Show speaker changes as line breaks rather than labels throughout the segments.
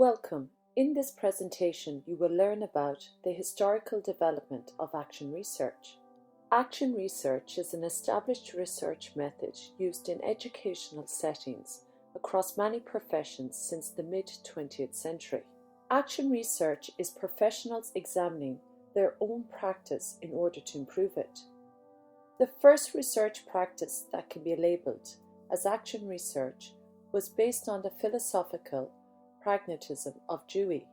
Welcome. In this presentation, you will learn about the historical development of action research. Action research is an established research method used in educational settings across many professions since the mid-20th century. Action research is professionals examining their own practice in order to improve it. The first research practice that can be labelled as action research was based on the philosophical pragmatism of Dewey.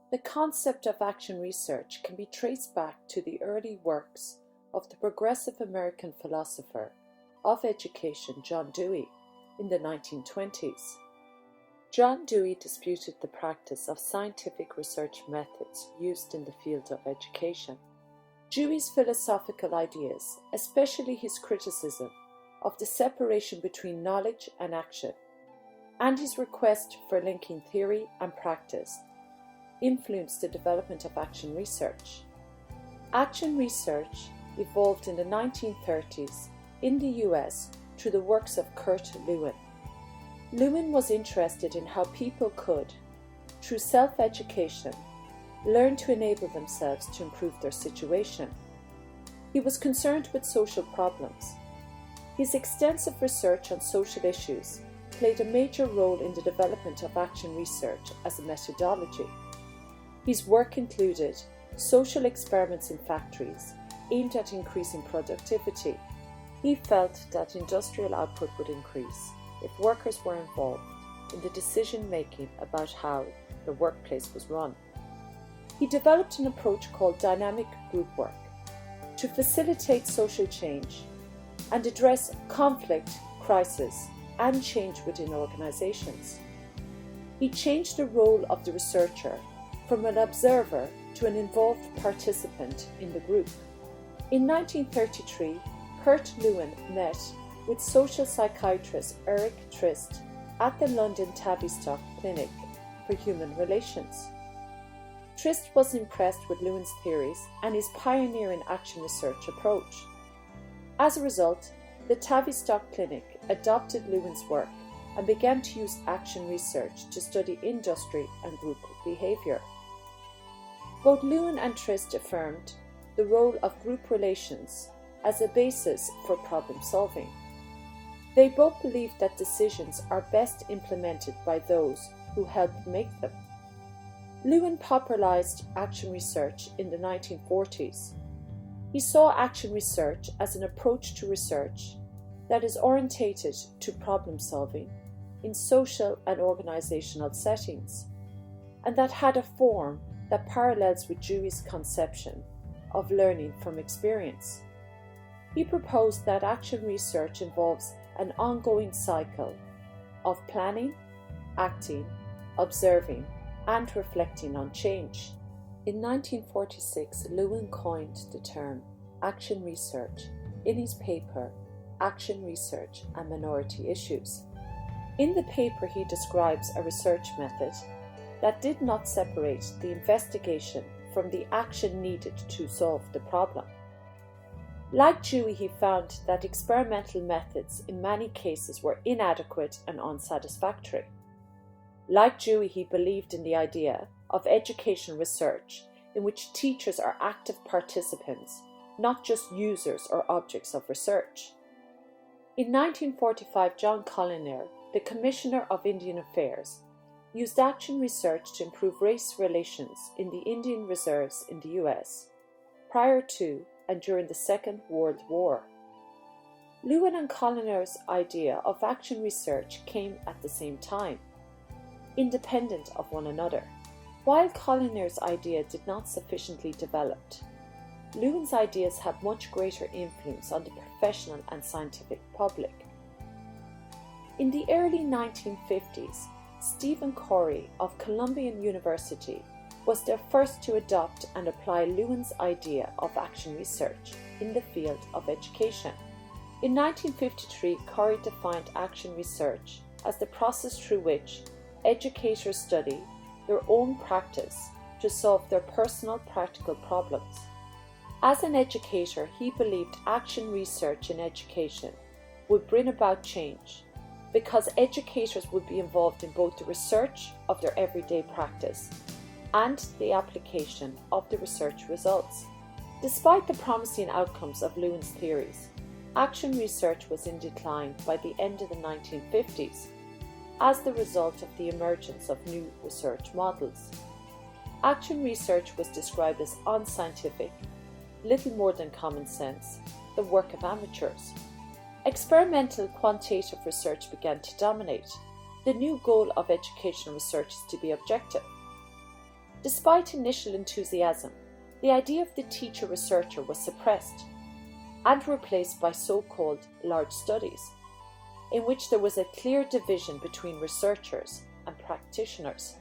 The concept of action research can be traced back to the early works of the progressive American philosopher of education John Dewey in the 1920s. John Dewey disputed the practice of scientific research methods used in the field of education. Dewey's philosophical ideas, especially his criticism of the separation between knowledge and action, and his request for linking theory and practice, influenced the development of action research. Action research evolved in the 1930s in the US through the works of Kurt Lewin. Lewin was interested in how people could, through self-education, learn to enable themselves to improve their situation. He was concerned with social problems. His extensive research on social issues played a major role in the development of action research as a methodology. His work included social experiments in factories aimed at increasing productivity. He felt that industrial output would increase if workers were involved in the decision-making about how the workplace was run. He developed an approach called dynamic group work to facilitate social change and address conflict, crisis, and change within organizations. He changed the role of the researcher from an observer to an involved participant in the group. In 1933, Kurt Lewin met with social psychiatrist Eric Trist at the London Tavistock Clinic for Human Relations. Trist was impressed with Lewin's theories and his pioneering action research approach. As a result, the Tavistock Clinic adopted Lewin's work and began to use action research to study industry and group behaviour. Both Lewin and Trist affirmed the role of group relations as a basis for problem solving. They both believed that decisions are best implemented by those who help make them. Lewin popularized action research in the 1940s. He saw action research as an approach to research that is orientated to problem solving in social and organizational settings, and that had a form that parallels with Dewey's conception of learning from experience. He proposed that action research involves an ongoing cycle of planning, acting, observing, and reflecting on change. In 1946, Lewin coined the term action research in his paper Action Research and Minority Issues. In the paper, he describes a research method that did not separate the investigation from the action needed to solve the problem. Like Dewey, he found that experimental methods in many cases were inadequate and unsatisfactory. Like Dewey, he believed in the idea of education research in which teachers are active participants, not just users or objects of research. In 1945, John Collier, the Commissioner of Indian Affairs, used action research to improve race relations in the Indian reserves in the US prior to and during the Second World War. Lewin and Collier's idea of action research came at the same time, independent of one another. While Collier's idea did not sufficiently develop, Lewin's ideas had much greater influence on the professional and scientific public. In the early 1950s, Stephen Corey of Columbia University was the first to adopt and apply Lewin's idea of action research in the field of education. In 1953, Corey defined action research as the process through which educators study their own practice to solve their personal practical problems. As an educator, he believed action research in education would bring about change because educators would be involved in both the research of their everyday practice and the application of the research results. Despite the promising outcomes of Lewin's theories, action research was in decline by the end of the 1950s as the result of the emergence of new research models. Action research was described as unscientific, little more than common sense, the work of amateurs. Experimental quantitative research began to dominate. The new goal of educational research is to be objective. Despite initial enthusiasm, the idea of the teacher-researcher was suppressed and replaced by so-called large studies, in which there was a clear division between researchers and practitioners.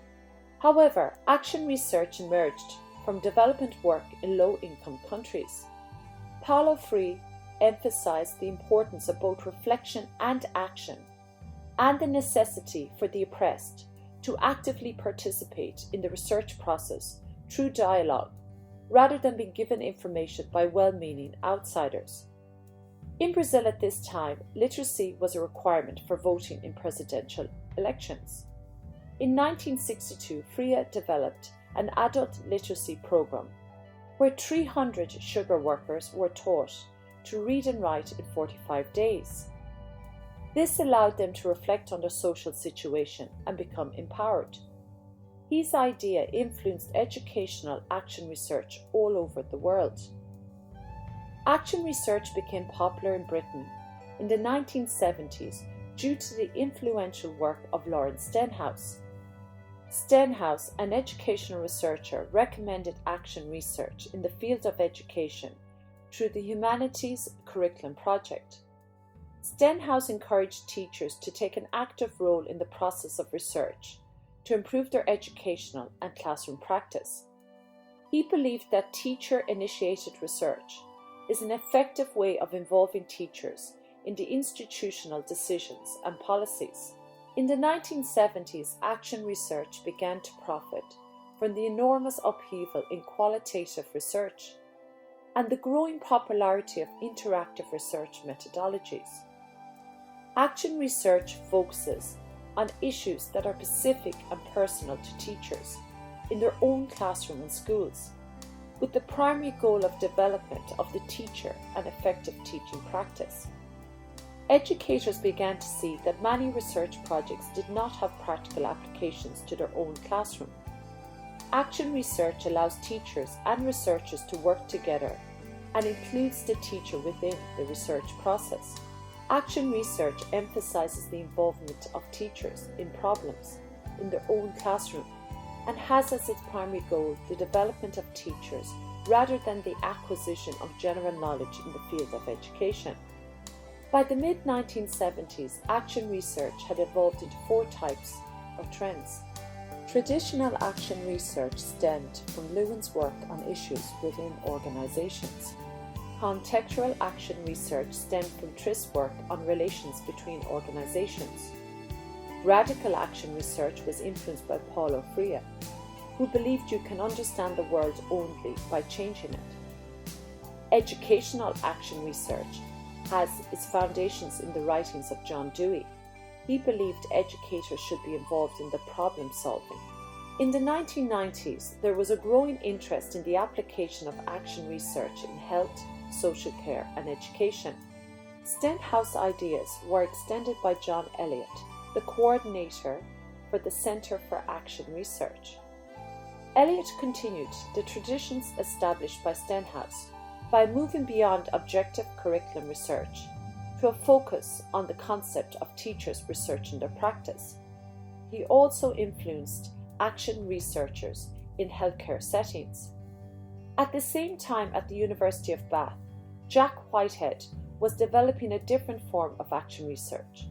However, action research emerged from development work in low-income countries. Paulo Freire emphasized the importance of both reflection and action, and the necessity for the oppressed to actively participate in the research process through dialogue, rather than being given information by well-meaning outsiders. In Brazil at this time, literacy was a requirement for voting in presidential elections. In 1962, Freire developed an adult literacy program where 300 sugar workers were taught to read and write in 45 days. This allowed them to reflect on their social situation and become empowered. His idea influenced educational action research all over the world. Action research became popular in Britain in the 1970s due to the influential work of Lawrence Stenhouse. Stenhouse, an educational researcher, recommended action research in the field of education through the Humanities Curriculum Project. Stenhouse encouraged teachers to take an active role in the process of research to improve their educational and classroom practice. He believed that teacher-initiated research is an effective way of involving teachers in the institutional decisions and policies. In the 1970s, action research began to profit from the enormous upheaval in qualitative research and the growing popularity of interactive research methodologies. Action research focuses on issues that are specific and personal to teachers in their own classroom and schools, with the primary goal of development of the teacher and effective teaching practice. Educators began to see that many research projects did not have practical applications to their own classroom. Action research allows teachers and researchers to work together and includes the teacher within the research process. Action research emphasizes the involvement of teachers in problems in their own classroom and has as its primary goal the development of teachers rather than the acquisition of general knowledge in the field of education. By the mid-1970s, action research had evolved into 4 types of trends. Traditional action research stemmed from Lewin's work on issues within organizations. Contextual action research stemmed from Trist's work on relations between organizations. Radical action research was influenced by Paulo Freire, who believed you can understand the world only by changing it. Educational action research has its foundations in the writings of John Dewey. He believed educators should be involved in the problem solving. In the 1990s, there was a growing interest in the application of action research in health, social care and education. Stenhouse ideas were extended by John Elliott, the coordinator for the Centre for Action Research. Elliott continued the traditions established by Stenhouse by moving beyond objective curriculum research to a focus on the concept of teachers researching their practice. He also influenced action researchers in healthcare settings. At the same time, at the University of Bath, Jack Whitehead was developing a different form of action research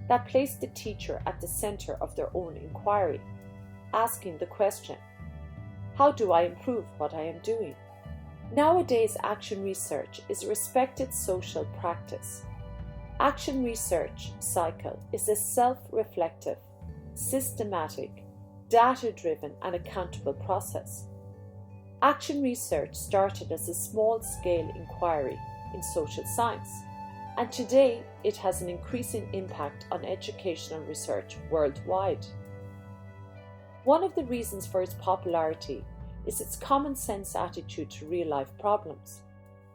that placed the teacher at the centre of their own inquiry, asking the question, how do I improve what I am doing? Nowadays, action research is a respected social practice. Action research cycle is a self-reflective, systematic, data-driven and accountable process. Action research started as a small-scale inquiry in social science. and today it has an increasing impact on educational research worldwide. One of the reasons for its popularity is its common sense attitude to real-life problems.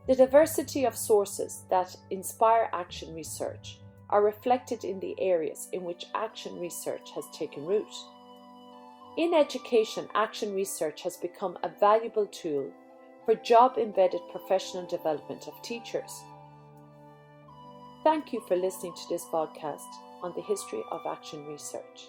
The diversity of sources that inspire action research are reflected in the areas in which action research has taken root. In education, action research has become a valuable tool for job-embedded professional development of teachers. Thank you for listening to this podcast on the history of action research.